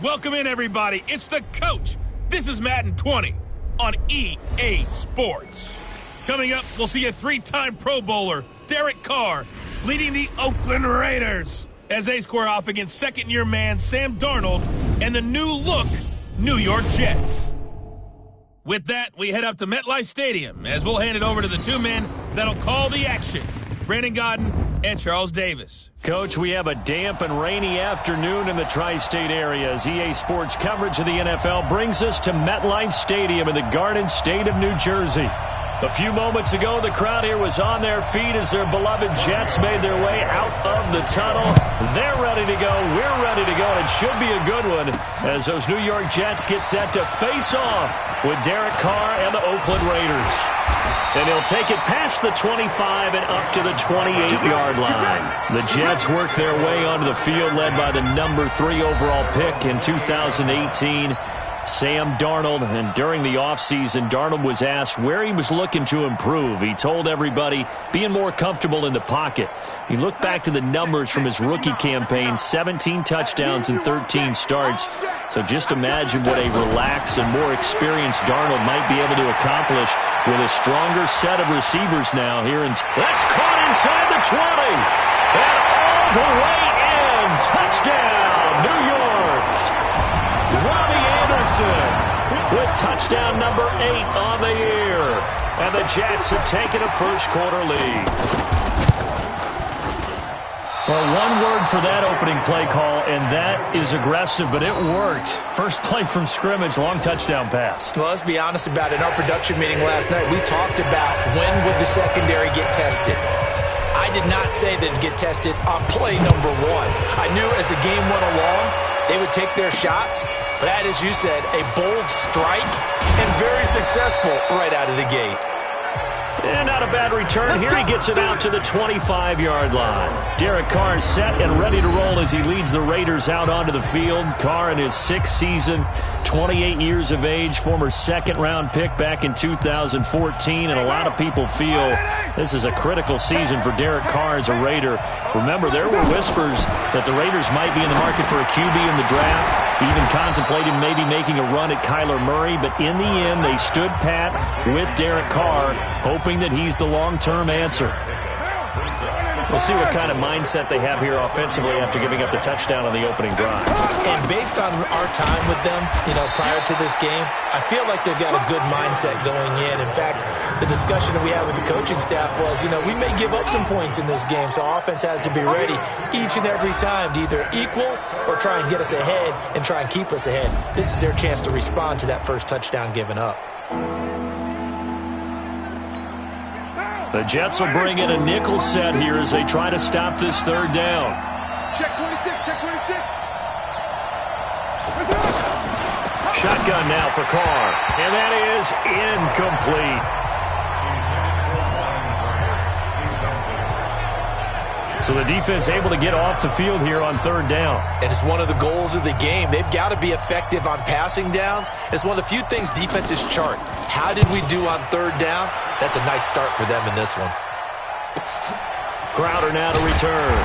Welcome in, everybody. It's the coach. This is Madden 20 on EA Sports. Coming up, we'll see a three-time Pro Bowler, Derek Carr, leading the Oakland Raiders as they square off against second-year man Sam Darnold and the new-look New York Jets. With that, we head up to MetLife Stadium as we'll hand it over to the two men that'll call the action, Brandon Godden and Charles Davis. Coach, we have a damp and rainy afternoon in the tri-state area as EA Sports coverage of the NFL brings us to MetLife Stadium in the Garden State of New Jersey. A few moments ago, the crowd here was on their feet as their beloved Jets made their way out of the tunnel. They're ready to go. We're ready to go. And it should be a good one as those New York Jets get set to face off with Derek Carr and the Oakland Raiders. And he'll take it past the 25 and up to the 28-yard line. The Jets work their way onto the field led by the number 3 overall pick in 2018. Sam Darnold, and during the offseason, Darnold was asked where he was looking to improve. He told everybody being more comfortable in the pocket. He looked back to the numbers from his rookie campaign, 17 touchdowns and 13 starts. So just imagine what a relaxed and more experienced Darnold might be able to accomplish with a stronger set of receivers now here. That's caught inside the 20. And all the way in. Touchdown, New York. Robbie Anderson with touchdown number 8 on the year. And the Jets have taken a first-quarter lead. Well, one word for that opening play call, and that is aggressive, but it worked. First play from scrimmage, long touchdown pass. Well, let's be honest about it. In our production meeting last night, we talked about when would the secondary get tested. I did not say that it'd get tested on play number 1. I knew as the game went along, they would take their shots, but that, as you said, a bold strike and very successful right out of the gate. And not a bad return here. He gets it out to the 25-yard line. Derek Carr is set and ready to roll as he leads the Raiders out onto the field. Carr in his 6th season, 28 years of age, former second-round pick back in 2014, and a lot of people feel this is a critical season for Derek Carr as a Raider. Remember, there were whispers that the Raiders might be in the market for a QB in the draft, even contemplating maybe making a run at Kyler Murray, but in the end, they stood pat with Derek Carr, hoping that he's the long-term answer. We'll see what kind of mindset they have here offensively after giving up the touchdown on the opening drive. And based on our time with them, prior to this game, I feel like they've got a good mindset going in. In fact, the discussion that we had with the coaching staff was, we may give up some points in this game, so offense has to be ready each and every time to either equal or try and get us ahead and try and keep us ahead. This is their chance to respond to that first touchdown given up. The Jets will bring in a nickel set here as they try to stop this third down. Check 26, check 26. Shotgun now for Carr, and that is incomplete. So the defense able to get off the field here on third down. And it's one of the goals of the game. They've got to be effective on passing downs. It's one of the few things defenses chart. How did we do on third down? That's a nice start for them in this one. Crowder now to return.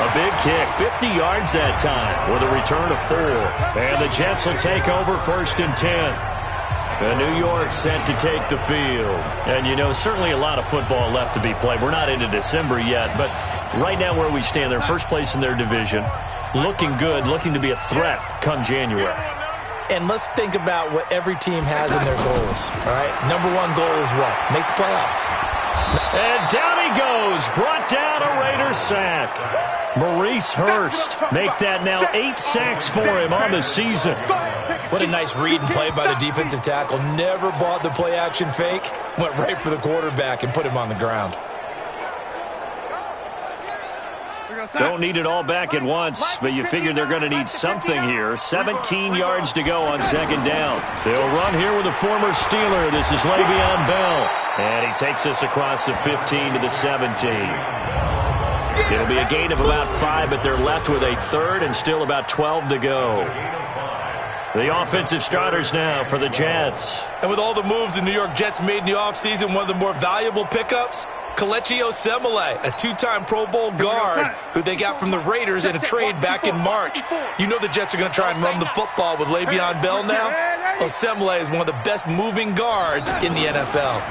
A big kick, 50 yards that time with a return of 4. And the Jets will take over 1st and 10. And New York set to take the field. And, certainly a lot of football left to be played. We're not into December yet, but right now where we stand, they're first place in their division. Looking good, looking to be a threat come January. And let's think about what every team has in their goals, all right? Number 1 goal is what? Make the playoffs. And down he goes, brought down a Raiders sack. Maurice Hurst make that now 8 sacks for him on the season. What a nice read and play by the defensive tackle. Never bought the play-action fake. Went right for the quarterback and put him on the ground. Don't need it all back at once, but you figure they're going to need something here. 17 yards to go on second down. They'll run here with a former Steeler. This is Le'Veon Bell. And he takes us across the 15 to the 17. It'll be a gain of about 5, but they're left with a third and still about 12 to go. The offensive starters now for the Jets. And with all the moves the New York Jets made in the offseason, one of the more valuable pickups, Kelechi Osemele, a two-time Pro Bowl guard who they got from the Raiders in a trade back in March. You know the Jets are going to try and run the football with Le'Veon Bell now. Osemele is one of the best moving guards in the NFL.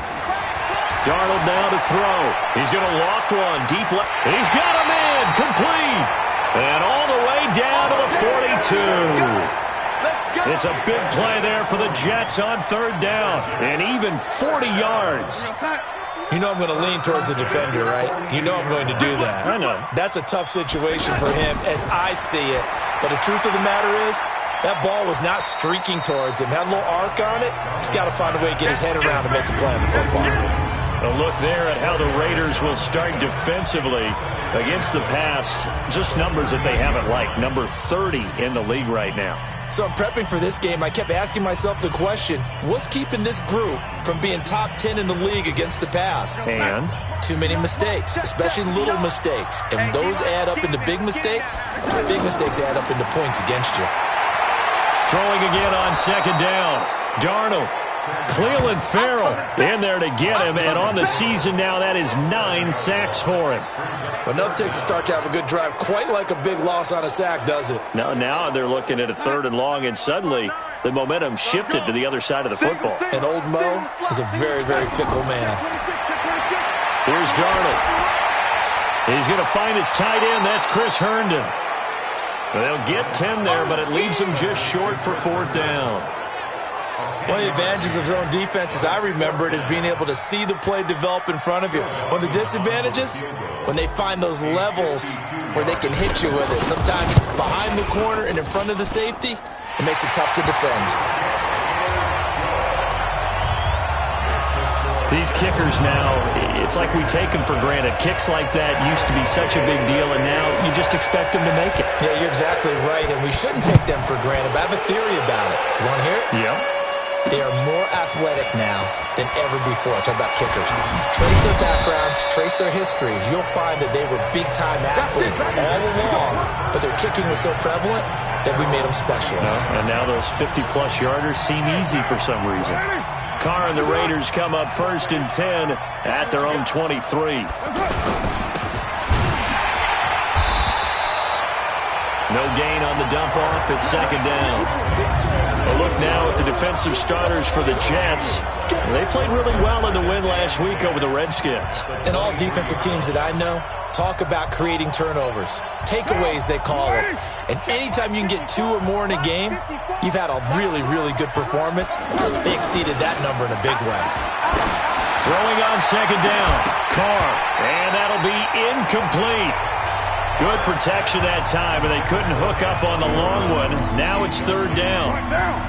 Darnold now to throw. He's going to loft one deep left. He's got him in, complete. And all the way down to the 42. It's a big play there for the Jets on third down. And even 40 yards. You know I'm going to lean towards the defender, right? You know I'm going to do that. I know. That's a tough situation for him as I see it. But the truth of the matter is, that ball was not streaking towards him. Had a little arc on it. He's got to find a way to get his head around and make a play on the football. A look there at how the Raiders will start defensively against the pass. Just numbers that they haven't liked. Number 30 in the league right now. So I'm prepping for this game. I kept asking myself the question, what's keeping this group from being top 10 in the league against the pass? And? Too many mistakes, especially little mistakes. And those add up into big mistakes. Big mistakes add up into points against you. Throwing again on second down. Darnold. Cleveland Farrell in there to get him, and on the season now, that is 9 sacks for him. Well, nothing takes a start to have a good drive, quite like a big loss on a sack, does it? No, now they're looking at a third and long, and suddenly the momentum shifted to the other side of the football. And old Mo is a very, very fickle man. Here's Darnold. He's going to find his tight end. That's Chris Herndon. They'll get 10 there, but it leaves him just short for fourth down. One of the advantages of zone defense, as I remember it, is being able to see the play develop in front of you. One of the disadvantages, when they find those levels where they can hit you with it, sometimes behind the corner and in front of the safety, it makes it tough to defend. These kickers now, it's like we take them for granted. Kicks like that used to be such a big deal, and now you just expect them to make it. Yeah, you're exactly right, and we shouldn't take them for granted, but I have a theory about it. You want to hear it? Yep. They are more athletic now than ever before. I talk about kickers. Trace their backgrounds, trace their histories. You'll find that they were big-time athletes all along, but their kicking was so prevalent that we made them specialists. And now those 50-plus yarders seem easy for some reason. Carr and the Raiders come up first and 10 at their own 23. No gain on the dump-off. It's second down. A look now at the defensive starters for the Jets. They played really well in the win last week over the Redskins. And all defensive teams that I know talk about creating turnovers. Takeaways, they call them. And anytime you can get 2 or more in a game, you've had a really, really good performance. They exceeded that number in a big way. Throwing on second down. Carr. And that'll be incomplete. Good protection that time, and they couldn't hook up on the long one. Now it's third down.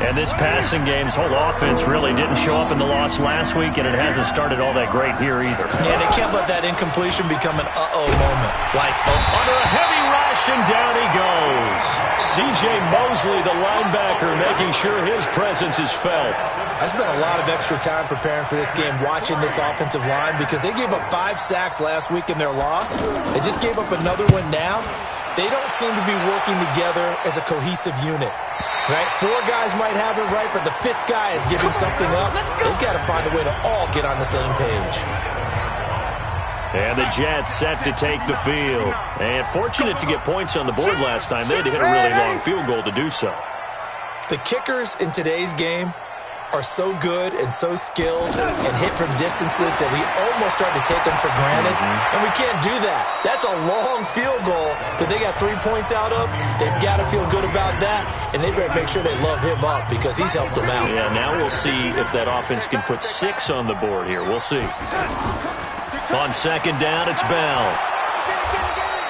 And this passing game's whole offense really didn't show up in the loss last week, and it hasn't started all that great here either. Yeah, they can't let that incompletion become an uh-oh moment. Like, under a heavy rush, and down he goes. C.J. Mosley, the linebacker, making sure his presence is felt. I spent a lot of extra time preparing for this game, watching this offensive line, because they gave up 5 sacks last week in their loss. They just gave up another one now. They don't seem to be working together as a cohesive unit. Right? 4 guys might have it right, but the 5th guy is giving something up. They've got to find a way to all get on the same page. And the Jets set to take the field. And fortunate to get points on the board last time. They had to hit a really long field goal to do so. The kickers in today's game are so good and so skilled and hit from distances that we almost start to take them for granted. And we can't do that. That's a long field goal that they got 3 points out of. They've got to feel good about that, and they better make sure they love him up because he's helped them out. Yeah, now we'll see if that offense can put 6 on the board here. We'll see. On second down, it's Bell.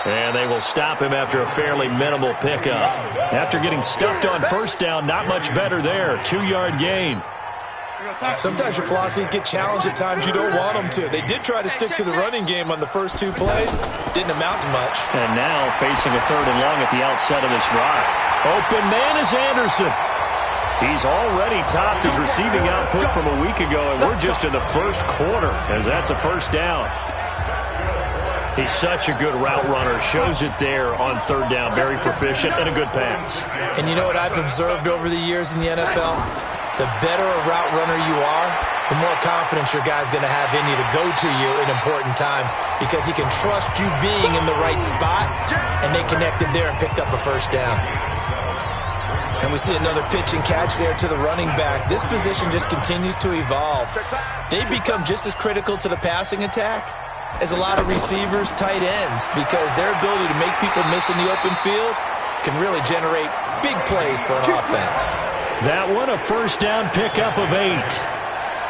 And they will stop him after a fairly minimal pickup. After getting stuffed on first down, not much better there. 2-yard gain. Sometimes your philosophies get challenged at times you don't want them to. They did try to stick to the running game on the first 2 plays. Didn't amount to much. And now facing a third and long at the outset of this drive. Open man is Anderson. He's already topped his receiving output from a week ago, and we're just in the first quarter as that's a first down. He's such a good route runner. Shows it there on third down. Very proficient and a good pass. And you know what I've observed over the years in the NFL? The better a route runner you are, the more confidence your guy's going to have in you to go to you in important times because he can trust you being in the right spot, and they connected there and picked up a first down. And we see another pitch and catch there to the running back. This position just continues to evolve. They become just as critical to the passing attack as a lot of receivers, tight ends, because their ability to make people miss in the open field can really generate big plays for an offense. That one, a first down pickup of 8.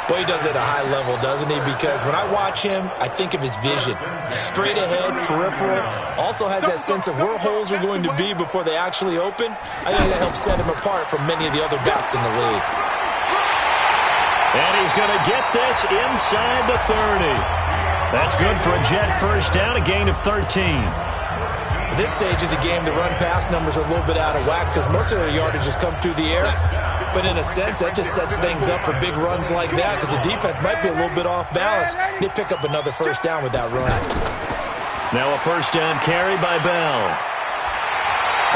Boy, he does it at a high level, doesn't he? Because when I watch him, I think of his vision. Straight ahead, peripheral. Also has that sense of where holes are going to be before they actually open. I think that helps set him apart from many of the other backs in the league. And he's going to get this inside the 30. That's good for a Jet first down, a gain of 13. At this stage of the game, the run-pass numbers are a little bit out of whack because most of their yardage has come through the air. But in a sense, that just sets things up for big runs like that because the defense might be a little bit off balance. They pick up another first down with that run. Now a first down carry by Bell.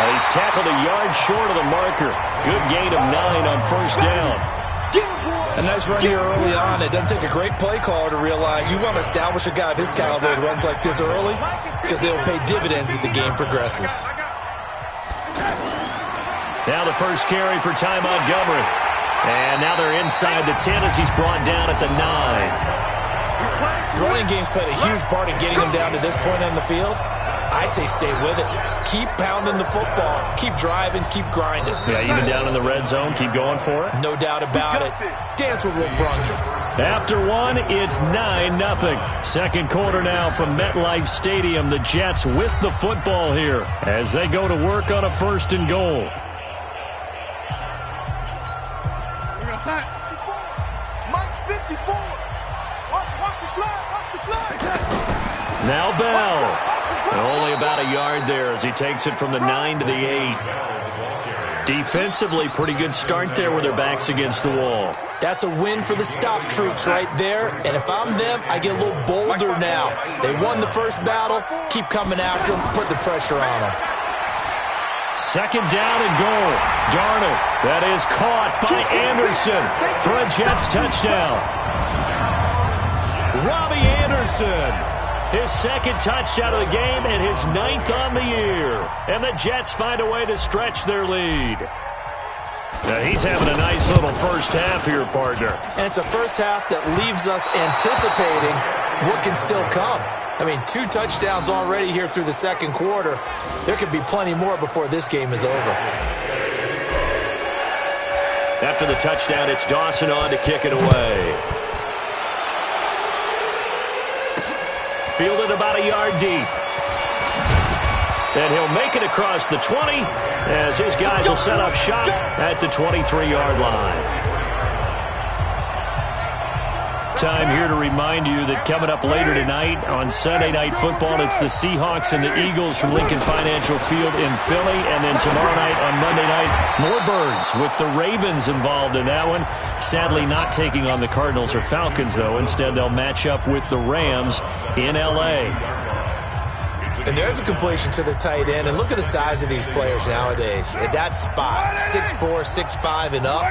He's tackled a yard short of the marker. Good gain of 9 on first down. A nice run here early on. It doesn't take a great play caller to realize you want to establish a guy of his caliber with runs like this early because they'll pay dividends as the game progresses. Now the first carry for Ty Montgomery. And now they're inside the 10 as he's brought down at the 9. The running game's played a huge part in getting him down to this point on the field. I say stay with it. Keep pounding the football. Keep driving. Keep grinding. Yeah, even down in the red zone, keep going for it. No doubt about it. Dance with what brung you. After one, it's 9-0. Second quarter now from MetLife Stadium. The Jets with the football here as they go to work on a first and goal. Now Bell. Only about a yard there as he takes it from the 9 to the 8. Defensively, pretty good start there with their backs against the wall. That's a win for the stop troops right there. And if I'm them, I get a little bolder now. They won the first battle. Keep coming after them. Put the pressure on them. Second down and goal. Darnold. That is caught by Anderson for a Jets touchdown. Robbie Anderson. His second touchdown of the game and his 9th on the year. And the Jets find a way to stretch their lead. Now he's having a nice little first half here, partner. And it's a first half that leaves us anticipating what can still come. I mean, 2 touchdowns already here through the second quarter. There could be plenty more before this game is over. After the touchdown, it's Dawson on to kick it away. Fielded about a yard deep. And he'll make it across the 20 as his guys will set up shop at the 23-yard line. Time here to remind you that coming up later tonight on Sunday Night Football, it's the Seahawks and the Eagles from Lincoln Financial Field in Philly. And then tomorrow night on Monday night, more Birds with the Ravens involved in that one. Sadly not taking on the Cardinals or Falcons, though. Instead, they'll match up with the Rams in L.A. And there's a completion to the tight end. And look at the size of these players nowadays. At that spot, 6'4", 6'5", and up.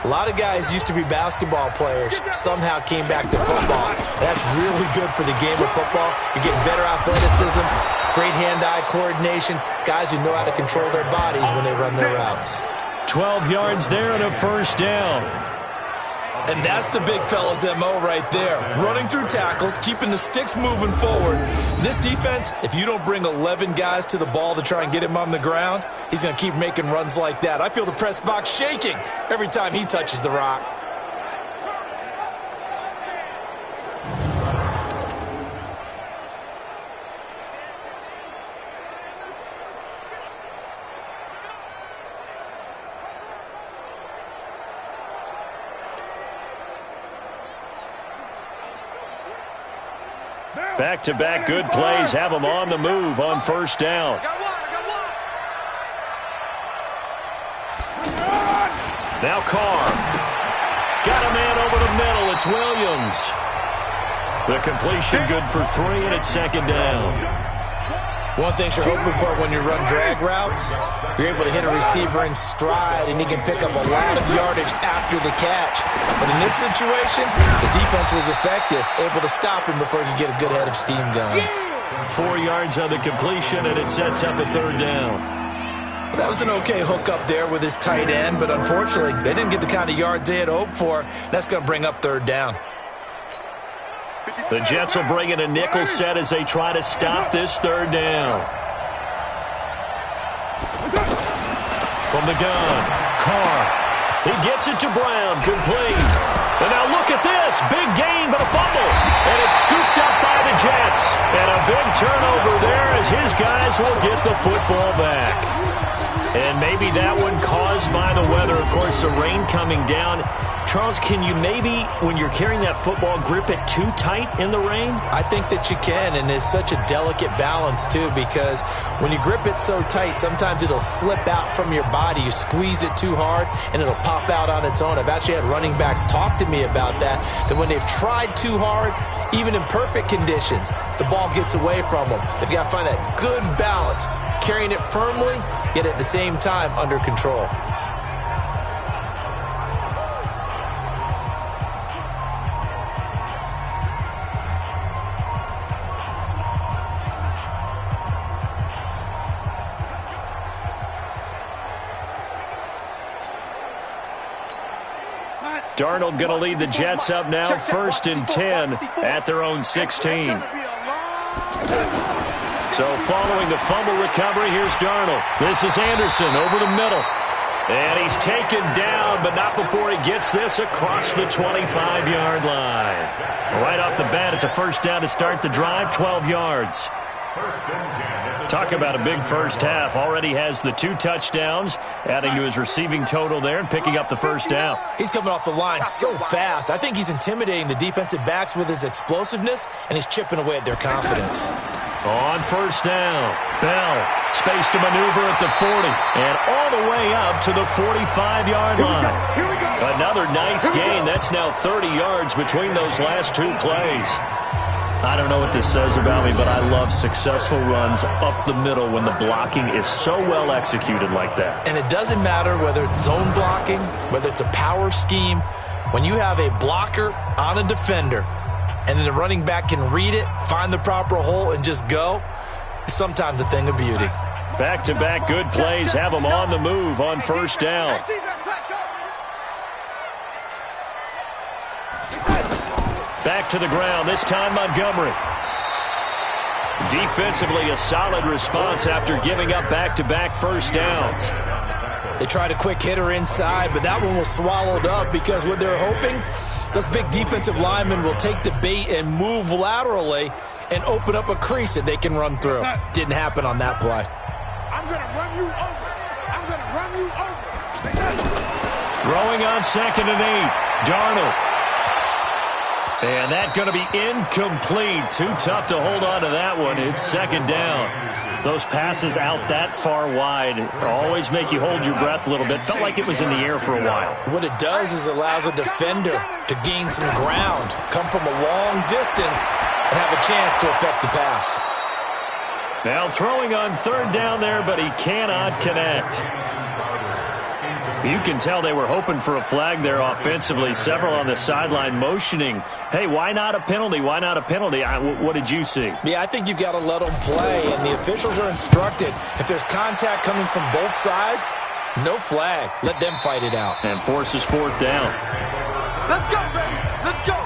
A lot of guys used to be basketball players, somehow came back to football. That's really good for the game of football. You're getting better athleticism, great hand-eye coordination, guys who know how to control their bodies when they run their routes. 12 yards there and a first down. And that's the big fella's MO right there. Running through tackles, keeping the sticks moving forward. This defense, if you don't bring 11 guys to the ball to try and get him on the ground, he's going to keep making runs like that. I feel the press box shaking every time he touches the rock. Back-to-back good plays have them on the move on first down. Now Carr. Got a man over the middle. It's Williams. The completion good for 3, and it's second down. One thing you're hoping for when you run drag routes, you're able to hit a receiver in stride, and he can pick up a lot of yardage after the catch. But in this situation, the defense was effective, able to stop him before he could get a good head of steam going. 4 yards on the completion, and it sets up a third down. Well, that was an okay hook up there with his tight end, but unfortunately, they didn't get the kind of yards they had hoped for. That's going to bring up third down. The Jets will bring in a nickel set as they try to stop this third down. From the gun, Carr. He gets it to Brown, complete. And now look at this, big gain but a fumble. And it's scooped up by the Jets. And a big turnover there as his guys will get the football back. And maybe that one caused by the weather, of course, the rain coming down. Charles, can you maybe, when you're carrying that football, grip it too tight in the rain? I think that you can, and it's such a delicate balance, too, because when you grip it so tight, sometimes it'll slip out from your body. You squeeze it too hard, and it'll pop out on its own. I've actually had running backs talk to me about that when they've tried too hard, even in perfect conditions, the ball gets away from them. They've got to find that good balance, carrying it firmly, yet at the same time under control. Darnold going to lead the Jets up now, 1st and 10 at their own 16. So following the fumble recovery, here's Darnold. This is Anderson over the middle. And he's taken down, but not before he gets this across the 25-yard line. Right off the bat, it's a first down to start the drive, 12 yards. Talk about a big first half. Already has the 2 touchdowns, adding to his receiving total there and picking up the first down. He's coming off the line so fast. I think he's intimidating the defensive backs with his explosiveness, and he's chipping away at their confidence. On first down, Bell, space to maneuver at the 40, and all the way up to the 45-yard line. Another nice gain. That's now 30 yards between those last 2 plays. I don't know what this says about me, but I love successful runs up the middle when the blocking is so well executed like that. And it doesn't matter whether it's zone blocking, whether it's a power scheme. When you have a blocker on a defender, and then the running back can read it, find the proper hole, and just go, it's sometimes a thing of beauty. Back-to-back good plays have them on the move on first down. Back to the ground, this time Montgomery. Defensively, a solid response after giving up back-to-back first downs. They tried a quick hitter inside, but that one was swallowed up because what they're hoping, those big defensive linemen will take the bait and move laterally and open up a crease that they can run through. Didn't happen on that play. I'm going to run you over. I'm going to run you over. Throwing on 2nd and 8, Darnold. And that's going to be incomplete. Too tough to hold on to that one. It's 2nd down. Those passes out that far wide always make you hold your breath a little bit. Felt like it was in the air for a while. What it does is allows a defender to gain some ground, come from a long distance, and have a chance to affect the pass. Now throwing on 3rd down there, but he cannot connect. You can tell they were hoping for a flag there offensively. Several on the sideline motioning, hey, why not a penalty? Why not a penalty? What did you see? Yeah, I think you've got to let them play, and the officials are instructed. If there's contact coming from both sides, no flag. Let them fight it out. And forces 4th down. Let's go, baby. Let's go.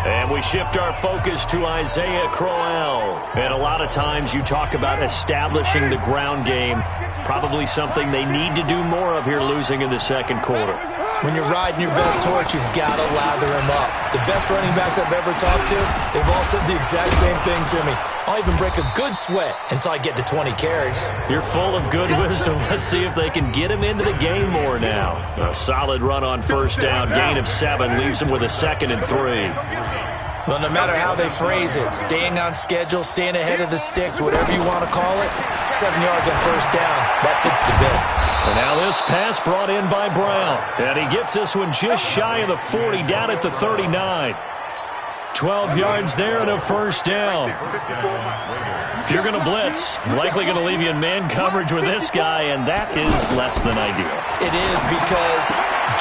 And we shift our focus to Isaiah Crowell. And a lot of times you talk about establishing the ground game. Probably something they need to do more of here, losing in the 2nd quarter. When you're riding your best torch, you've got to lather him up. The best running backs I've ever talked to, they've all said the exact same thing to me. I'll even break a good sweat until I get to 20 carries. You're full of good wisdom. Let's see if they can get him into the game more now. A solid run on first down, gain of 7, leaves him with a 2nd and 3. Well, no matter how they phrase it, staying on schedule, staying ahead of the sticks, whatever you want to call it, 7 yards on first down, that fits the bill. And now this pass brought in by Brown. And he gets this one just shy of the 40, down at the 39. 12 yards there and a first down. If you're going to blitz, likely going to leave you in man coverage with this guy, and that is less than ideal. It is, because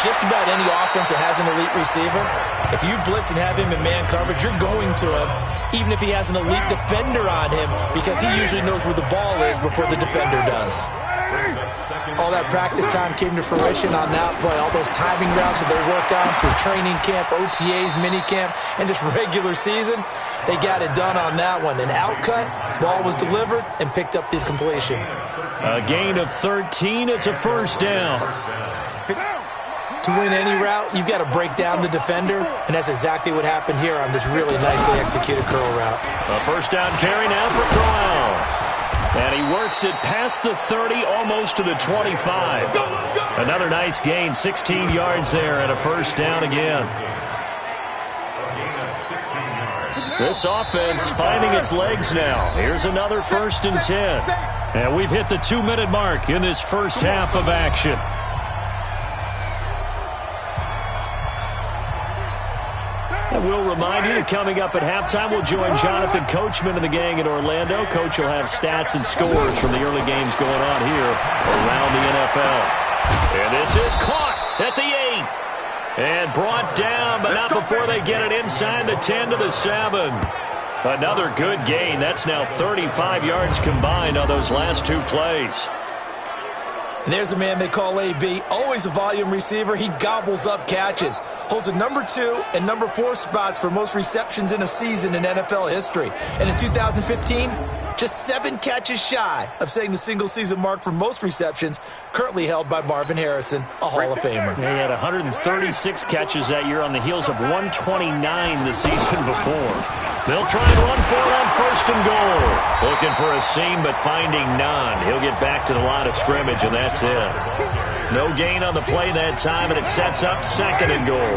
just about any offense that has an elite receiver, if you blitz and have him in man coverage, you're going to him, even if he has an elite defender on him, because he usually knows where the ball is before the defender does. All that practice time came to fruition on that play. All those timing routes that they work on through training camp, OTAs, minicamp, and just regular season, they got it done on that one. An outcut, ball was delivered, and picked up the completion. A gain of 13. It's a first down. To win any route, you've got to break down the defender, and that's exactly what happened here on this really nicely executed curl route. A first down carry now for Crowell. And he works it past the 30, almost to the 25. Another nice gain, 16 yards there, and a first down again. This offense finding its legs now. Here's another 1st and 10. And we've hit the 2-minute mark in this first half of action. And we'll remind you that coming up at halftime, we'll join Jonathan Coachman and the gang in Orlando. Coach will have stats and scores from the early games going on here around the NFL. And this is caught at the 8. And brought down, but not before they get it inside the 10 to the 7. Another good gain. That's now 35 yards combined on those last 2 plays. And there's a man they call AB, always a volume receiver. He gobbles up catches. Holds a number 2 and number 4 spots for most receptions in a season in NFL history. And in 2015, just 7 catches shy of setting the single-season mark for most receptions, currently held by Marvin Harrison, a Hall of Famer. He had 136 catches that year on the heels of 129 the season before. They'll try and run for it on 1st and goal. Looking for a seam, but finding none. He'll get back to the line of scrimmage, and that's it. No gain on the play that time, and it sets up 2nd and goal.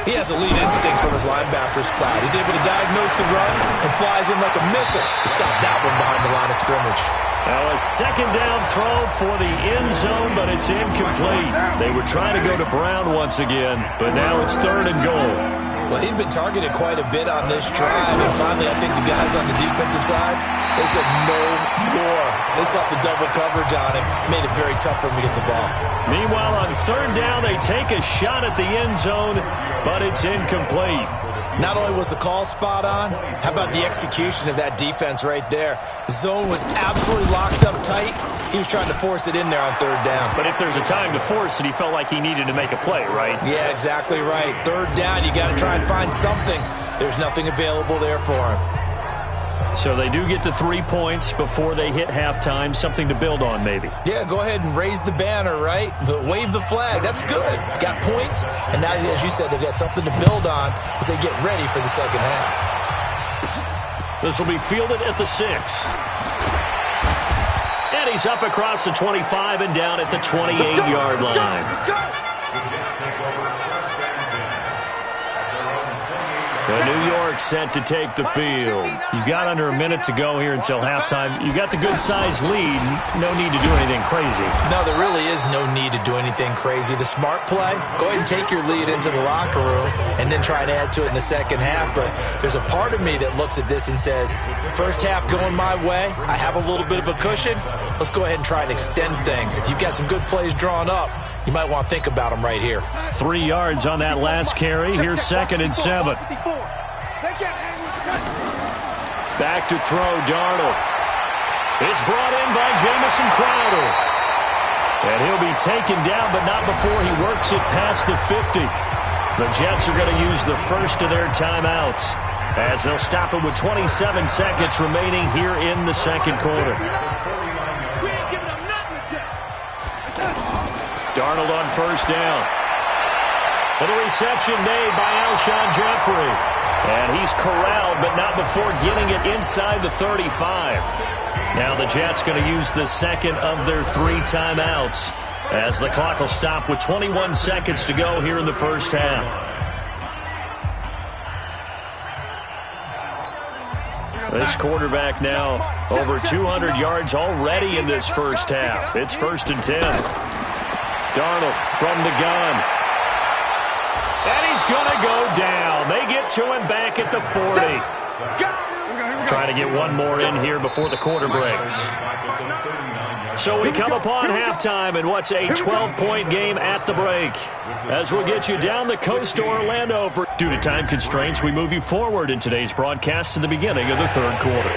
He has elite instincts from his linebacker spot. He's able to diagnose the run and flies in like a missile to stop that one behind the line of scrimmage. Now a 2nd down throw for the end zone, but it's incomplete. They were trying to go to Brown once again, but now it's 3rd and goal. Well, he'd been targeted quite a bit on this drive, and finally I think the guys on the defensive side, they said no more. They slapped the double coverage on him, made it very tough for him to get the ball. Meanwhile, on 3rd down, they take a shot at the end zone, but it's incomplete. Not only was the call spot on, how about the execution of that defense right there? The zone was absolutely locked up tight. He was trying to force it in there on 3rd down. But if there's a time to force it, he felt like he needed to make a play, right? Yeah, exactly right. 3rd down, you got to try and find something. There's nothing available there for him. So they do get to 3 points before they hit halftime, something to build on maybe. Yeah, go ahead and raise the banner, right? But wave the flag. That's good. Got points, and now, as you said, they've got something to build on as they get ready for the second half. This will be fielded at the 6. And he's up across the 25 and down at the 28-yard line. The New York set to take the field. You've got under a minute to go here until halftime. You got the good-sized lead. No need to do anything crazy. No, there really is no need to do anything crazy. The smart play, go ahead and take your lead into the locker room and then try and add to it in the second half. But there's a part of me that looks at this and says, first half going my way, I have a little bit of a cushion. Let's go ahead and try and extend things. If you've got some good plays drawn up, you might want to think about them right here. 3 yards on that last carry. Here's 2nd and 7. Back to throw, Darnold. It's brought in by Jamison Crowder. And he'll be taken down, but not before he works it past the 50. The Jets are going to use the first of their timeouts as they'll stop it with 27 seconds remaining here in the second quarter. Darnold on 1st down. And the reception made by Alshon Jeffrey. And he's corralled, but not before getting it inside the 35. Now the Jets going to use the second of their 3 timeouts as the clock will stop with 21 seconds to go here in the first half. This quarterback now over 200 yards already in this first half. It's 1st and 10. Darnold from the gun. And he's going to go down. They get to him back at the 40. Trying to get one more in here before the quarter breaks. So we come upon halftime in what's a 12-point game at the break. As we'll get you down the coast to Orlando. Due to time constraints, we move you forward in today's broadcast to the beginning of the third quarter.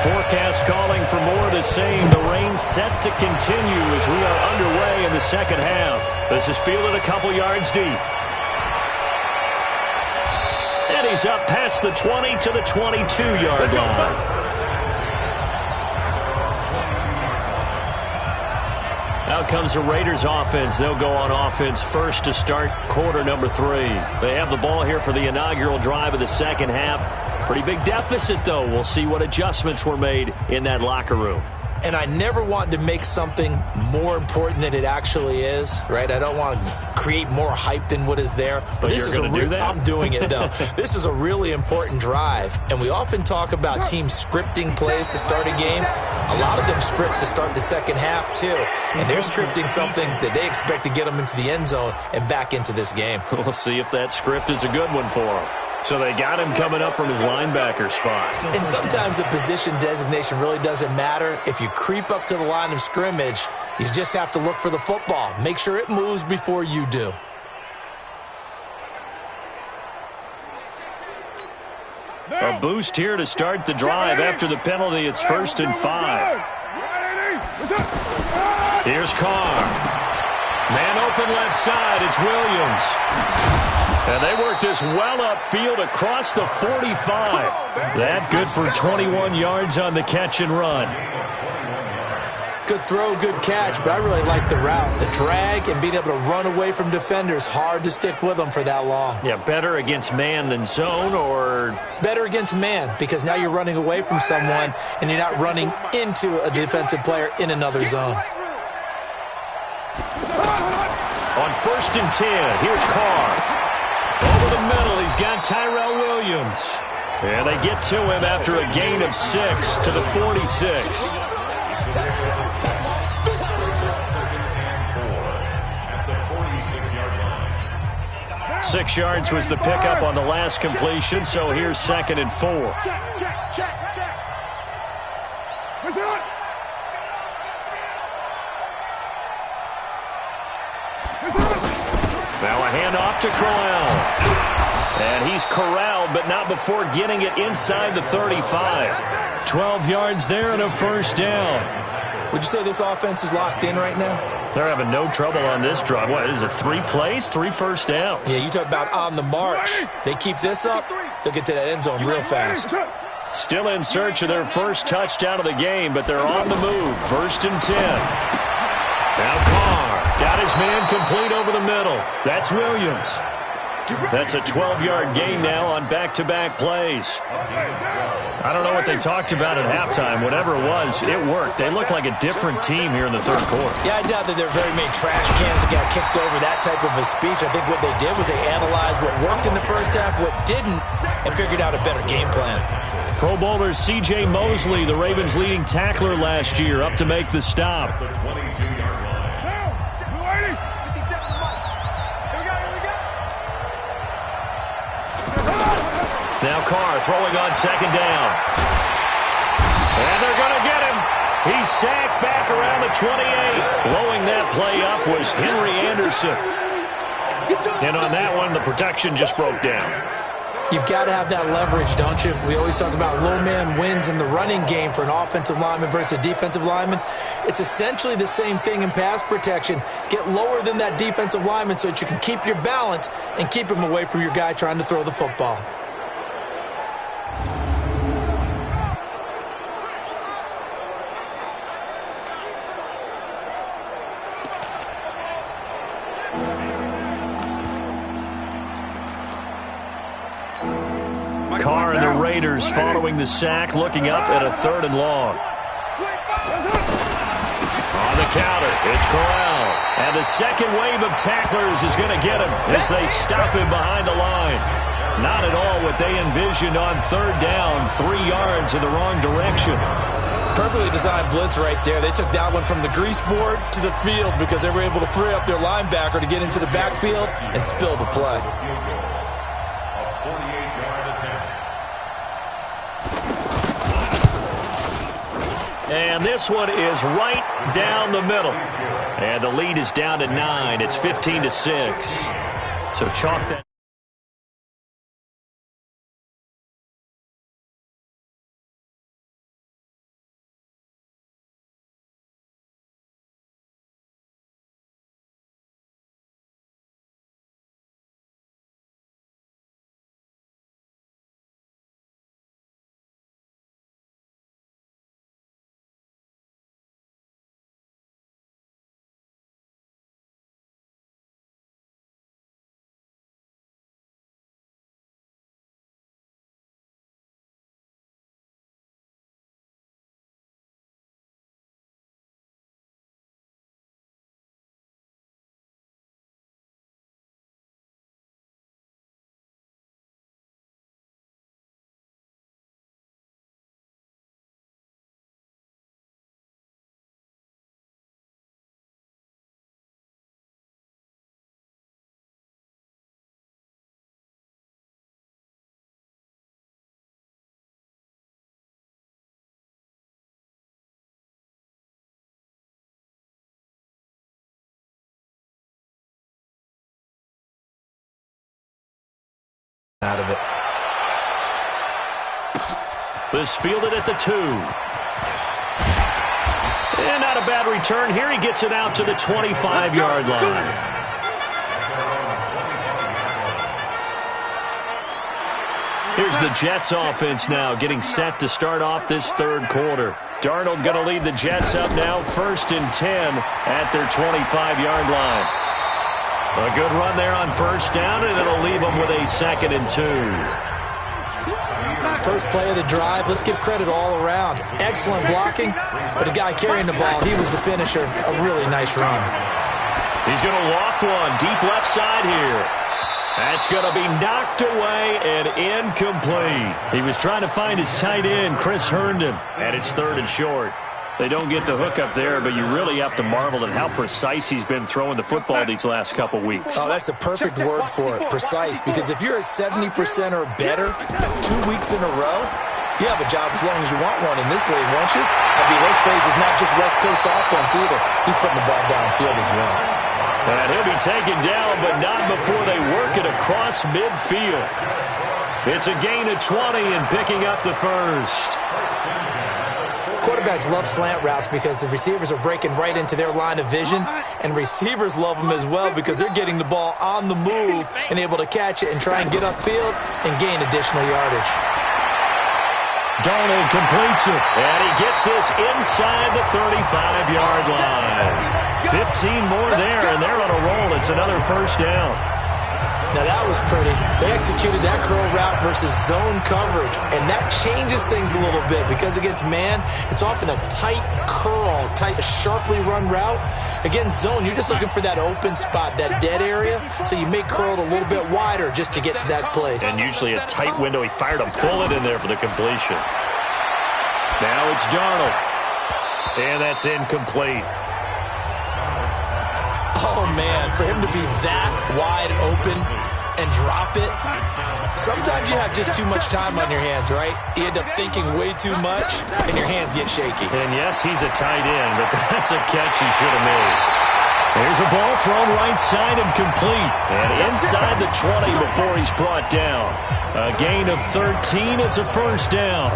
Forecast calling for more of the same. The rain set to continue as we are underway in the second half. This is fielded a couple yards deep. And he's up past the 20 to the 22-yard line. Out comes the Raiders offense. They'll go on offense first to start quarter number 3. They have the ball here for the inaugural drive of the second half. Pretty big deficit, though. We'll see what adjustments were made in that locker room. And I never want to make something more important than it actually is, right? I don't want to create more hype than what is there. But this you're going to do that? I'm doing it, though. This is a really important drive. And we often talk about teams scripting plays to start a game. A lot of them script to start the second half, too. And they're scripting something that they expect to get them into the end zone and back into this game. We'll see if that script is a good one for them. So they got him coming up from his linebacker spot. And sometimes the position designation really doesn't matter. If you creep up to the line of scrimmage, you just have to look for the football. Make sure it moves before you do. A boost here to start the drive. After the penalty, it's 1st and 5. Here's Carr. Man open left side. It's Williams. And they work this well upfield across the 45. That good for 21 yards on the catch and run. Good throw, good catch, but I really like the route. The drag and being able to run away from defenders, hard to stick with them for that long. Yeah, better against man than zone, or? Better against man, because now you're running away from someone and you're not running into a defensive player in another zone. On 1st and 10, here's Carr. Over the middle, he's got Tyrell Williams. And they get to him after a gain of 6 to the 46. 6 yards was the pickup on the last completion, so here's 2nd and 4. Check. Now a handoff to Crowell. And he's corralled, but not before getting it inside the 35. 12 yards there and a 1st down. Would you say this offense is locked in right now? They're having no trouble on this drive. What, is it 3 plays, 3 first downs? Yeah, you talk about on the march. They keep this up, they'll get to that end zone real fast. Still in search of their first touchdown of the game, but they're on the move. 1st and 10. Now Carr got his man complete over the middle. That's Williams. That's a 12-yard gain now on back-to-back plays. I don't know what they talked about at halftime. Whatever it was, it worked. They look like a different team here in the third quarter. Yeah, I doubt that there are very many trash cans that got kicked over, that type of a speech. I think what they did was they analyzed what worked in the first half, what didn't, and figured out a better game plan. Pro Bowler C.J. Mosley, the Ravens' leading tackler last year, up to make the stop. Now Carr throwing on 2nd down. And they're going to get him. He's sacked back around the 28. Blowing that play up was Henry Anderson. And on that one, the protection just broke down. You've got to have that leverage, don't you? We always talk about low man wins in the running game for an offensive lineman versus a defensive lineman. It's essentially the same thing in pass protection. Get lower than that defensive lineman so that you can keep your balance and keep him away from your guy trying to throw the football. Carr and the Raiders following the sack, looking up at a 3rd and long. On the counter, it's Corral. And the second wave of tacklers is going to get him as they stop him behind the line. Not at all what they envisioned on 3rd down, 3 yards in the wrong direction. Perfectly designed blitz right there. They took that one from the grease board to the field because they were able to free up their linebacker to get into the backfield and spill the play. And this one is right down the middle. And the lead is down to 9. It's 15-6. So chalk that. Out of it. This fielded at the 2. And not a bad return here. He gets it out to the 25-yard line. Here's the Jets offense now getting set to start off this third quarter. Darnold going to lead the Jets up now, 1st and 10 at their 25-yard line. A good run there on 1st down, and it'll leave them with a 2nd and 2. First play of the drive, let's give credit all around. Excellent blocking, but the guy carrying the ball, he was the finisher. A really nice run. He's going to loft one deep left side here. That's going to be knocked away and incomplete. He was trying to find his tight end, Chris Herndon, and it's 3rd and short. They don't get the hook up there, but you really have to marvel at how precise he's been throwing the football these last couple weeks. Oh, that's the perfect word for it, precise, because if you're at 70% or better 2 weeks in a row, you have a job as long as you want one in this league, won't you? I mean, let's face it, it's not just West Coast offense either. He's putting the ball downfield as well. And he'll be taken down, but not before they work it across midfield. It's a gain of 20 and picking up the 1st. Quarterbacks love slant routes because the receivers are breaking right into their line of vision, and receivers love them as well because they're getting the ball on the move and able to catch it and try and get upfield and gain additional yardage. Darnold completes it, and he gets this inside the 35-yard line. 15 more there, and they're on a roll. It's another 1st down. Now that was pretty. They executed that curl route versus zone coverage, and that changes things a little bit because against man, it's often a tight curl, sharply run route. Against zone, you're just looking for that open spot, that dead area, so you make curl a little bit wider just to get to that place. And usually a tight window. He fired a bullet in there for the completion. Now it's Darnold, and that's incomplete. Oh, man, for him to be that wide open and drop it, sometimes you have just too much time on your hands, right? You end up thinking way too much, and your hands get shaky. And, yes, he's a tight end, but that's a catch he should have made. There's a ball thrown right side and complete. And inside the 20 before he's brought down. A gain of 13. It's a 1st down.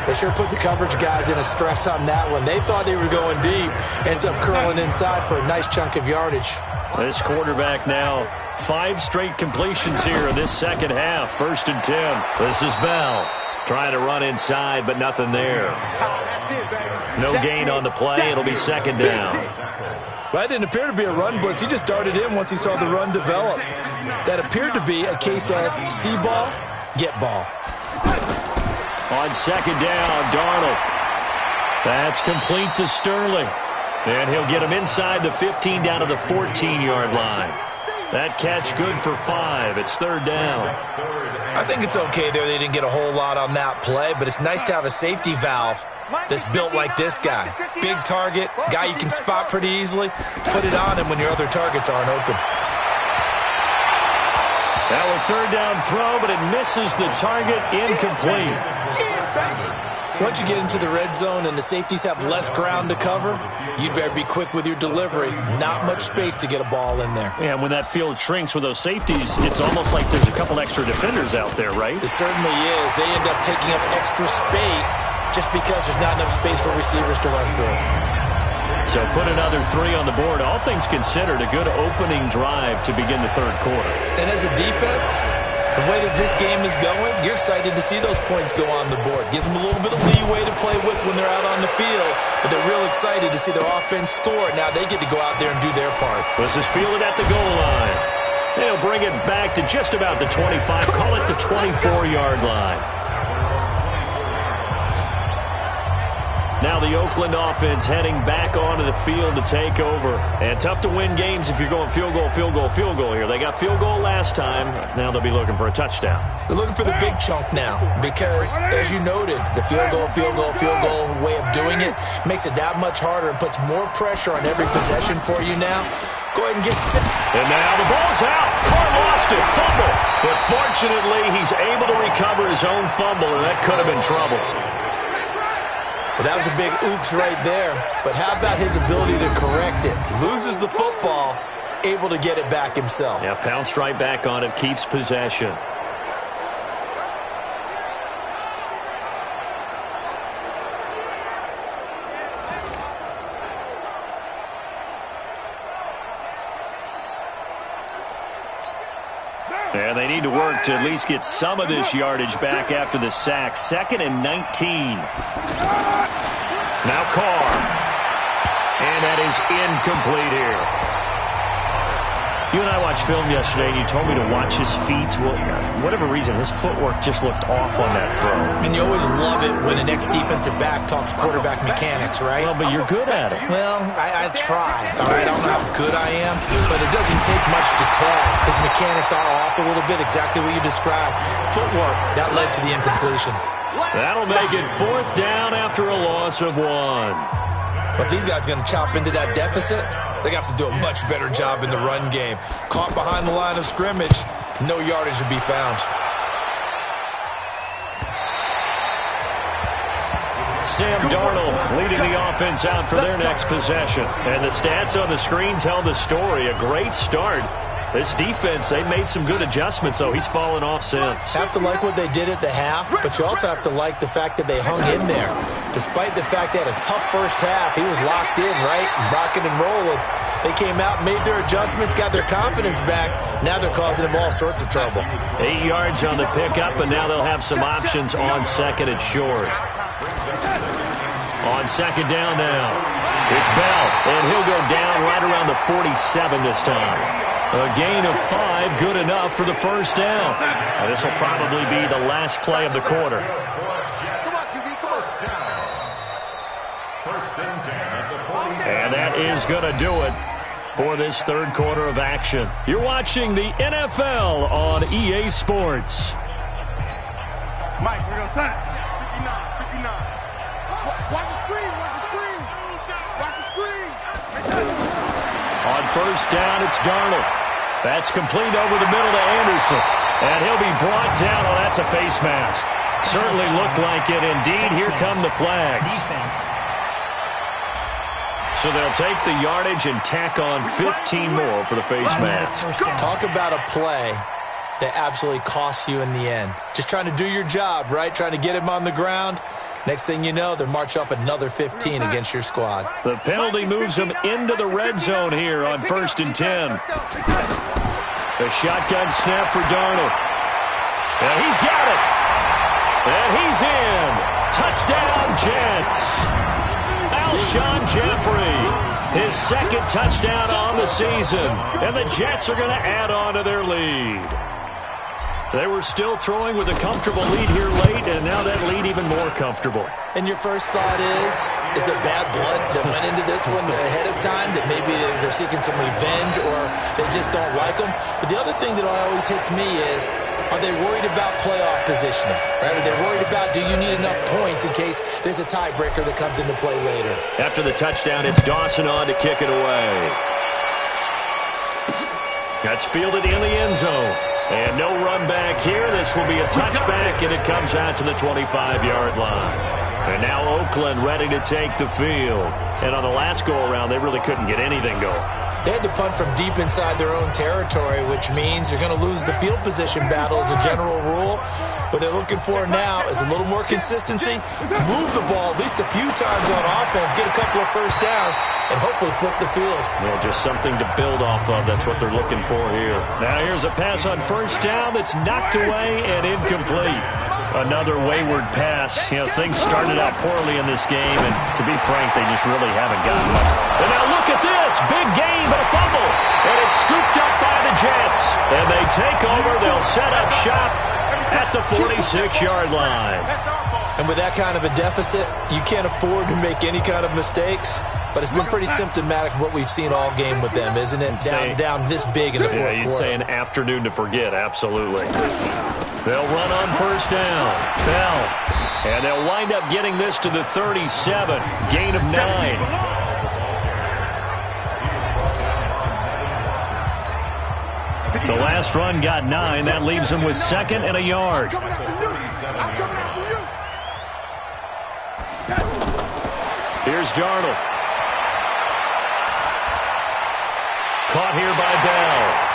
They sure put the coverage guys in a stress on that one. They thought they were going deep. Ends up curling inside for a nice chunk of yardage. This quarterback now, 5 straight completions here in this second half. 1st and 10. This is Bell. Trying to run inside, but nothing there. No gain on the play. It'll be 2nd down. Well, that didn't appear to be a run blitz. He just darted in once he saw the run develop. That appeared to be a case of see ball, get ball. On 2nd down, Darnold. That's complete to Sterling. And he'll get him inside the 15 down to the 14-yard line. That catch good for 5. It's 3rd down. I think it's okay there. They didn't get a whole lot on that play, but it's nice to have a safety valve that's built like this guy. Big target, guy you can spot pretty easily. Put it on him when your other targets aren't open. Now a third down throw, but it misses the target, incomplete. Once you get into the red zone and the safeties have less ground to cover, you'd better be quick with your delivery. Not much space to get a ball in there. Yeah, when that field shrinks with those safeties, it's almost like there's a couple extra defenders out there, right? It certainly is. They end up taking up extra space just because there's not enough space for receivers to run through. So put another 3 on the board. All things considered, a good opening drive to begin the third quarter. And as a defense, the way that this game is going, you're excited to see those points go on the board. Gives them a little bit of leeway to play with when they're out on the field, but they're real excited to see their offense score. Now they get to go out there and do their part. This is fielded at the goal line. They'll bring it back to just about the 25, call it the 24-yard line. Now the Oakland offense heading back onto the field to take over. And tough to win games if you're going field goal, field goal, field goal here. They got field goal last time. Now they'll be looking for a touchdown. They're looking for the big chunk now because, as you noted, the field goal way of doing it makes it that much harder and puts more pressure on every possession for you now. Go ahead and get set. And now the ball's out. Carr lost it. Fumble. But fortunately, he's able to recover his own fumble, and that could have been trouble. Well, that was a big oops right there. But how about his ability to correct it? Loses the football, able to get it back himself. Yeah, pounced right back on it, keeps possession. And they need to work to at least get some of this yardage back after the sack. 2nd and 19. Now Carr. And that is incomplete here. You and I watched film yesterday, and you told me to watch his feet. Well, for whatever reason, his footwork just looked off on that throw. And you always love it when an ex-defensive back talks quarterback mechanics, right? Well, but you're good at it. Well, I try. All right, I don't know how good I am, but it doesn't take much to tell. His mechanics are off a little bit, exactly what you described. Footwork, that led to the incompletion. That'll make it 4th down after a loss of 1. But these guys going to chop into that deficit? They got to do a much better job in the run game. Caught behind the line of scrimmage, no yardage to be found. Sam Darnold leading the offense out for their next possession. And the stats on the screen tell the story. A great start. This defense, they made some good adjustments, though. He's fallen off since. Have to like what they did at the half, but you also have to like the fact that they hung in there. Despite the fact they had a tough first half, he was locked in, right? Rocking and rolling. They came out, made their adjustments, got their confidence back. Now they're causing him all sorts of trouble. 8 yards on the pickup, and now they'll have some options on 2nd and short. On 2nd down now, it's Bell, and he'll go down right around the 47 this time. A gain of 5, good enough for the first down. Now, this will probably be the last play of the quarter. And that is going to do it for this third quarter of action. You're watching the NFL on EA Sports. Mike, we're going to sign. 59. Watch the screen. Watch the screen. On first down, it's Darnold. That's complete over the middle to Anderson. And he'll be brought down. Oh, that's a face mask. Certainly looked like it. Indeed, here come the flags. So they'll take the yardage and tack on 15 more for the face mask. Talk about a play that absolutely costs you in the end. Just trying to do your job, right? Trying to get him on the ground. Next thing you know, they're march off another 15 against your squad. The penalty moves them into the red zone here on 1st and 10. The shotgun snap for Darnold. And he's got it. And he's in. Touchdown, Jets. Alshon Jeffrey, his 2nd touchdown on the season. And the Jets are going to add on to their lead. They were still throwing with a comfortable lead here late, and now that lead even more comfortable. And your first thought is it bad blood that went into this one ahead of time, that maybe they're seeking some revenge or they just don't like them? But the other thing that always hits me is, Are they worried about playoff positioning? Right? Are they worried about, do you need enough points in case there's a tiebreaker that comes into play later? After the touchdown, it's Dawson on to kick it away. That's fielded in the end zone. And no run back here. This will be a touchback, and it comes out to the 25-yard line. And now Oakland ready to take the field. And on the last go-around, they really couldn't get anything going. They had to punt from deep inside their own territory, which means you're going to lose the field position battle as a general rule. What they're looking for now is a little more consistency, move the ball at least a few times on offense, get a couple of first downs, and hopefully flip the field. Well, just something to build off of. That's what they're looking for here. Now here's a pass on first down that's knocked away and incomplete. Another wayward pass. You know, things started out poorly in this game, and to be frank, they just really haven't gotten much. And now look at this. Big game, but a fumble. And it's scooped up by the Jets. And they take over. They'll set up shop at the 46-yard line. And with that kind of a deficit, you can't afford to make any kind of mistakes. But it's been pretty symptomatic of what we've seen all game with them, isn't it? Down this big in the fourth quarter. You'd say an afternoon to forget, absolutely. They'll run on first down. Bell. And they'll wind up getting this to the 37. Gain of 9. The last run got 9. That leaves them with 2nd and a yard. Here's Darnold. Caught here by Bell.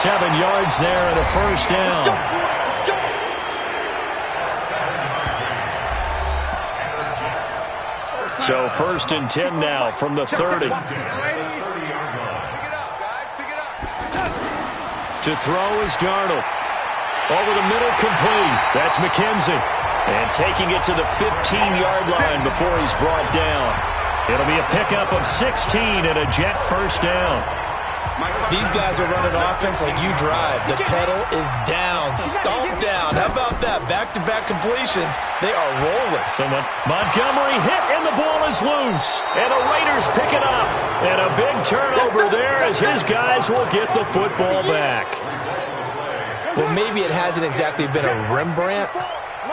7 yards there and a first down. So 1st and 10 now from the 30. To throw is Darnold. Over the middle, complete. That's McKenzie. And taking it to the 15-yard line before he's brought down. It'll be a pickup of 16 and a Jet first down. These guys are running offense like you drive. The pedal is down, stomped down. How about that? Back-to-back completions. They are rolling. Montgomery hit and the ball is loose. And the Raiders pick it up. And a big turnover there as his guys will get the football back. Well, maybe it hasn't exactly been a Rembrandt,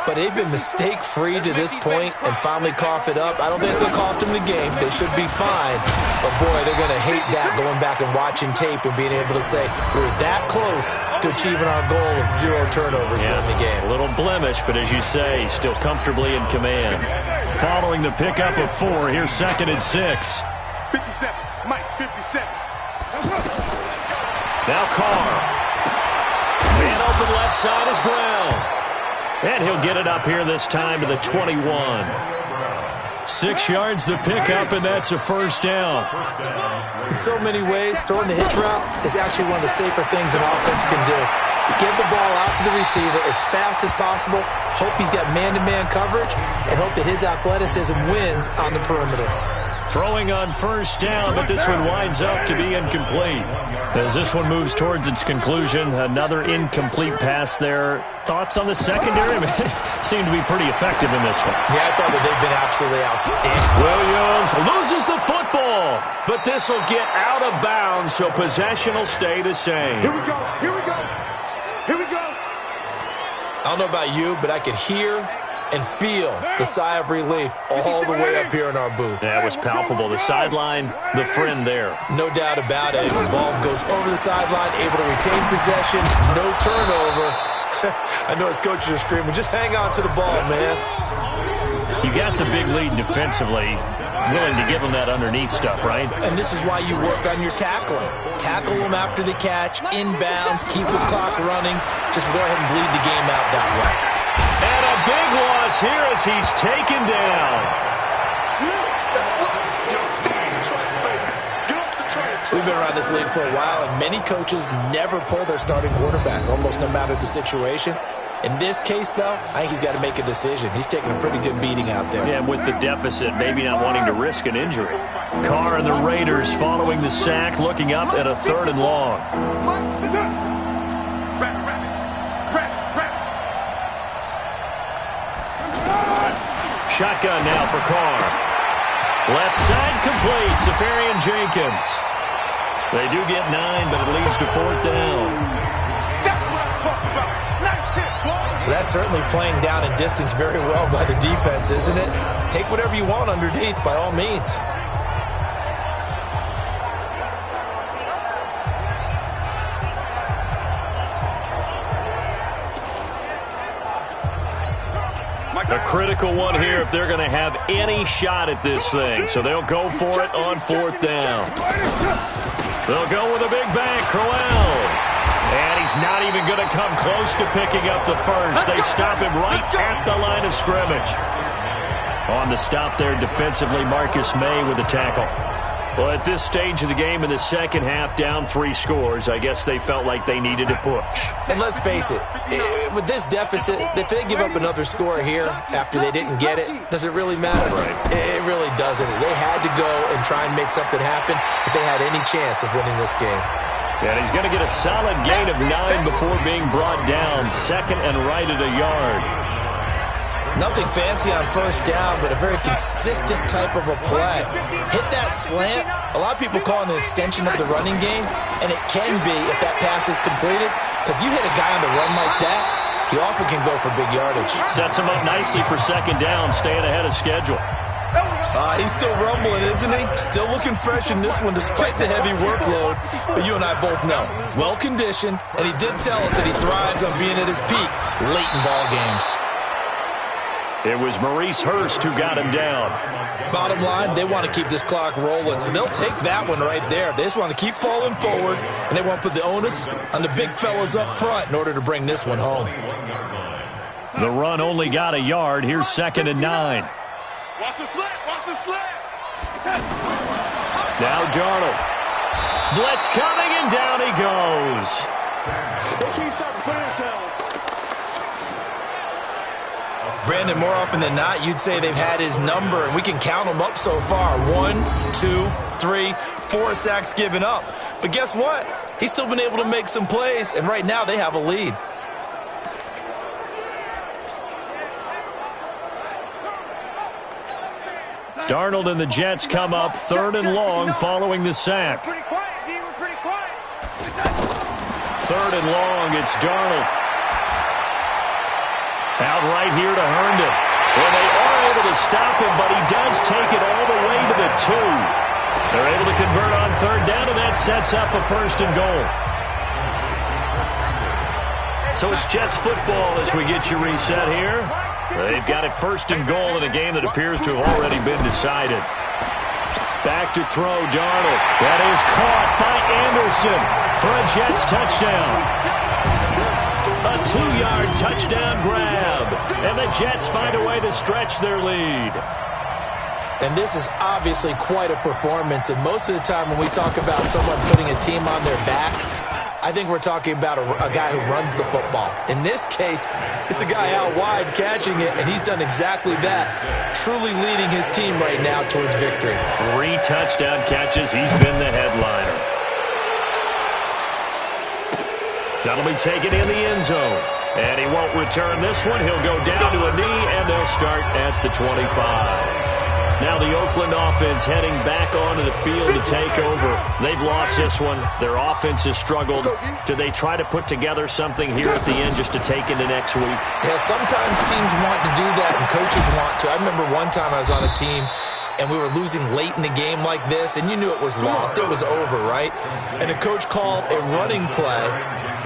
but they've been mistake-free to this point and finally cough it up. I don't think it's going to cost them the game. They should be fine. But, boy, they're going to hate that, going back and watching tape and being able to say, we're that close to achieving our goal of 0 turnovers during the game. A little blemish, but as you say, still comfortably in command. Following the pickup of 4, here's 2nd and 6. 57. Mike, 57. Now Carr. Man open left side is Brown. And he'll get it up here this time to the 21. 6 yards the pickup, and that's a first down. In so many ways, throwing the hitch route is actually one of the safer things an offense can do. Get the ball out to the receiver as fast as possible, hope he's got man-to-man coverage, and hope that his athleticism wins on the perimeter. Throwing on first down, but this one winds up to be incomplete. As this one moves towards its conclusion, another incomplete pass there. Thoughts on the secondary? Seem to be pretty effective in this one. Yeah, I thought that they've been absolutely outstanding. Williams loses the football, but this will get out of bounds, so possession will stay the same. Here we go. Here we go. Here we go. I don't know about you, but I could hear and feel the sigh of relief all the way up here in our booth. That was palpable. The sideline, the friend there. No doubt about it. The ball goes over the sideline, able to retain possession, no turnover. I know his coaches are screaming, just hang on to the ball, man. You got the big lead defensively, willing to give them that underneath stuff, right? And this is why you work on your tackling. Tackle them after the catch, inbounds, keep the clock running. Just go ahead and bleed the game out that way. And a big loss here as he's taken down. We've been around this league for a while, and many coaches never pull their starting quarterback, almost no matter the situation. In this case, though, I think he's got to make a decision. He's taking a pretty good beating out there. Yeah, with the deficit, maybe not wanting to risk an injury. Carr and the Raiders following the sack, looking up at a 3rd and long. Shotgun now for Carr. Left side complete. Safarian Jenkins. They do get 9, but it leads to 4th down. Well, that's certainly playing down and distance very well by the defense, isn't it? Take whatever you want underneath, by all means. A critical one here if they're going to have any shot at this thing. So they'll go for it on 4th down. They'll go with a big bang, Crowell. And he's not even going to come close to picking up the first. They stop him right at the line of scrimmage. On the stop there defensively, Marcus May with the tackle. Well, at this stage of the game in the second half, down 3 scores, I guess they felt like they needed to push. And let's face it, with this deficit, if they give up another score here after they didn't get it, does it really matter? Right. It really doesn't. They had to go and try and make something happen if they had any chance of winning this game. And he's going to get a solid gain of 9 before being brought down. 2nd and right at a yard. Nothing fancy on 1st down, but a very consistent type of a play. Hit that slant. A lot of people call it an extension of the running game, and it can be if that pass is completed, because you hit a guy on the run like that, he often can go for big yardage. Sets him up nicely for 2nd down, staying ahead of schedule. He's still rumbling, isn't he? Still looking fresh in this one despite the heavy workload. But you and I both know, well-conditioned, and he did tell us that he thrives on being at his peak late in ball games. It was Maurice Hurst who got him down. Bottom line, they want to keep this clock rolling, so they'll take that one right there. They just want to keep falling forward, and they want to put the onus on the big fellas up front in order to bring this one home. The run only got a yard. Here's 2nd and 9. Watch the slant. Watch the slant. Now Darnold. Blitz coming, and down he goes. They can't stop the tails. Brandon, more often than not, you'd say they've had his number, and we can count them up so far. 1, 2, 3, 4 sacks given up. But guess what? He's still been able to make some plays, and right now they have a lead. Darnold and the Jets come up 3rd and long following the sack. Pretty quiet, D. We're pretty quiet. 3rd and long, it's Darnold. Out right here to Herndon. Well, they are able to stop him, but he does take it all the way to the 2. They're able to convert on 3rd down, and that sets up a 1st and goal. So it's Jets football as we get you reset here. They've got it 1st and goal in a game that appears to have already been decided. Back to throw, Darnold. That is caught by Anderson for a Jets touchdown. A 2-yard touchdown grab. And the Jets find a way to stretch their lead. And this is obviously quite a performance. And most of the time when we talk about someone putting a team on their back, I think we're talking about a guy who runs the football. In this case, it's a guy out wide catching it, and he's done exactly that, truly leading his team right now towards victory. 3 touchdown catches. He's been the headliner. That'll be taken in the end zone. And he won't return this one. He'll go down to a knee, and they'll start at the 25. Now the Oakland offense heading back onto the field to take over. They've lost this one. Their offense has struggled. Do they try to put together something here at the end just to take into next week? Yeah, sometimes teams want to do that, and coaches want to. I remember one time I was on a team, and we were losing late in the game like this, and you knew it was lost. It was over, right? And the coach called a running play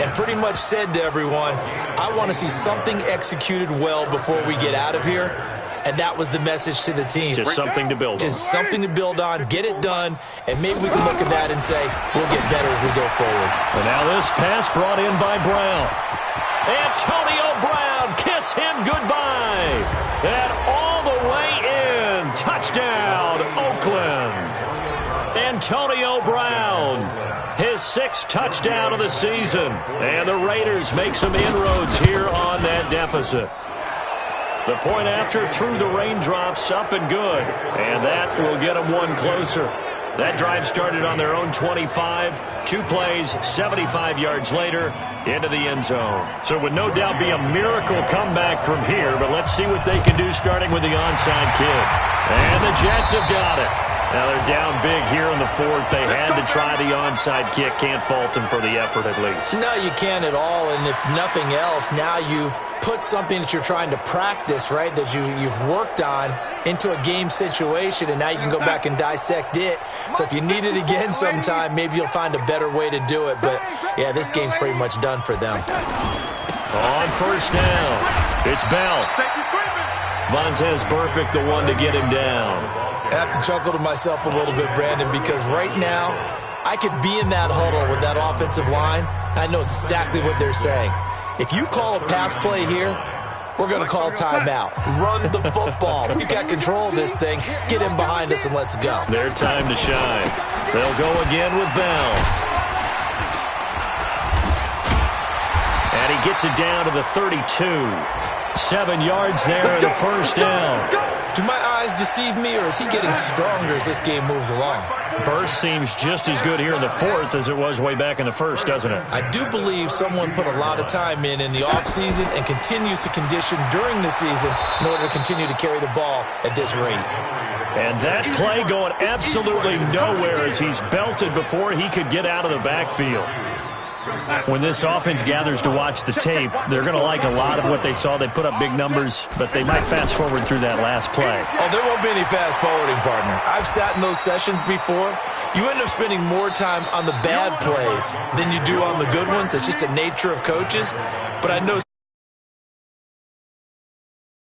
and pretty much said to everyone, I want to see something executed well before we get out of here. And that was the message to the team. Just something to build on. Just something to build on, get it done, and maybe we can look at that and say, we'll get better as we go forward. And now this pass brought in by Brown. Antonio Brown, kiss him goodbye. And all the way in. Touchdown, Oakland. Antonio Brown, his 6th touchdown of the season. And the Raiders make some inroads here on that deficit. The point after through the raindrops, up and good. And that will get them one closer. That drive started on their own 25. 2 plays, 75 yards later, into the end zone. So it would no doubt be a miracle comeback from here, but let's see what they can do starting with the onside kick. And the Jets have got it. Now they're down big here in the fourth. They had to try the onside kick. Can't fault them for the effort at least. No, you can't at all. And if nothing else, now you've put something that you're trying to practice, right, that you've worked on into a game situation, and now you can go back and dissect it. So if you need it again sometime, maybe you'll find a better way to do it. But, yeah, this game's pretty much done for them. On first down, it's Bell. Vontez Burfict, the one to get him down. I have to chuckle to myself a little bit, Brandon, because right now I could be in that huddle with that offensive line, and I know exactly what they're saying. If you call a pass play here, we're going to call timeout. Run the football. We've got control of this thing. Get in behind us and let's go. Their time to shine. They'll go again with Bell. And he gets it down to the 32. 7 yards there and a first down. Do my eyes deceive me, or is he getting stronger as this game moves along? Burst seems just as good here in the fourth as it was way back in the first, doesn't it? I do believe someone put a lot of time in the offseason and continues to condition during the season in order to continue to carry the ball at this rate. And that play going absolutely nowhere as he's belted before he could get out of the backfield. When this offense gathers to watch the tape, they're going to like a lot of what they saw. They put up big numbers, but they might fast forward through that last play. Oh, there won't be any fast forwarding, partner. I've sat in those sessions before. You end up spending more time on the bad plays than you do on the good ones. It's just the nature of coaches. But I know